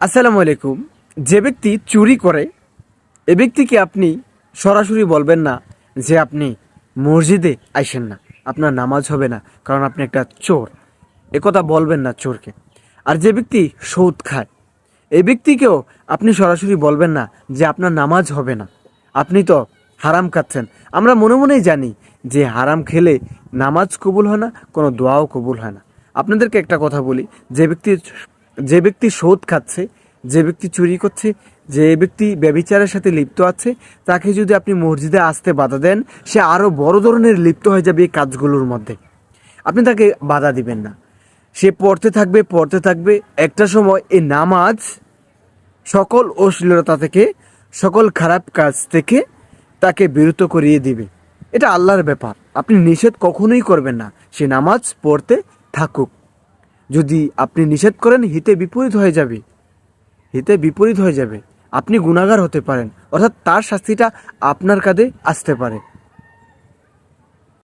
আসসালামু আলাইকুম। যে ব্যক্তি চুরি করে এ ব্যক্তিকে আপনি সরাসরি বলবেন না যে আপনি মসজিদে আইসেন না, আপনার নামাজ হবে না, কারণ আপনি একটা চোর। একথা বলবেন না চোরকে। আর যে ব্যক্তি সুদ খায় এই ব্যক্তিকেও আপনি সরাসরি বলবেন না যে আপনার নামাজ হবে না, আপনি তো হারাম খাচ্ছেন। আমরা মনে মনেই জানি যে হারাম খেলে নামাজ কবুল হয় না, কোনো দোয়াও কবুল হয় না। আপনাদেরকে একটা কথা বলি, যে ব্যক্তি সুদ খাচ্ছে, যে ব্যক্তি চুরি করছে, যে ব্যক্তি ব্যভিচারের সাথে লিপ্ত আছে, তাকে যদি আপনি মসজিদে আসতে বাধা দেন, সে আরও বড় ধরনের লিপ্ত হয়ে যাবে এই কাজগুলোর মধ্যে। আপনি তাকে বাধা দিবেন না, সে পড়তে থাকবে। একটা সময় এই নামাজ সকল অশ্লীলতা থেকে, সকল খারাপ কাজ থেকে তাকে বিরত করিয়ে দিবে। এটা আল্লাহর ব্যাপার, আপনি নিষেধ কখনোই করবেন না, সে নামাজ পড়তে থাকুক। যদি আপনি নিষেধ করেন হিতে বিপরীত হয়ে যাবে, আপনি গুনাহগার হতে পারেন, অর্থাৎ তার শাস্তিটা আপনার কাঁধে আসতে পারে।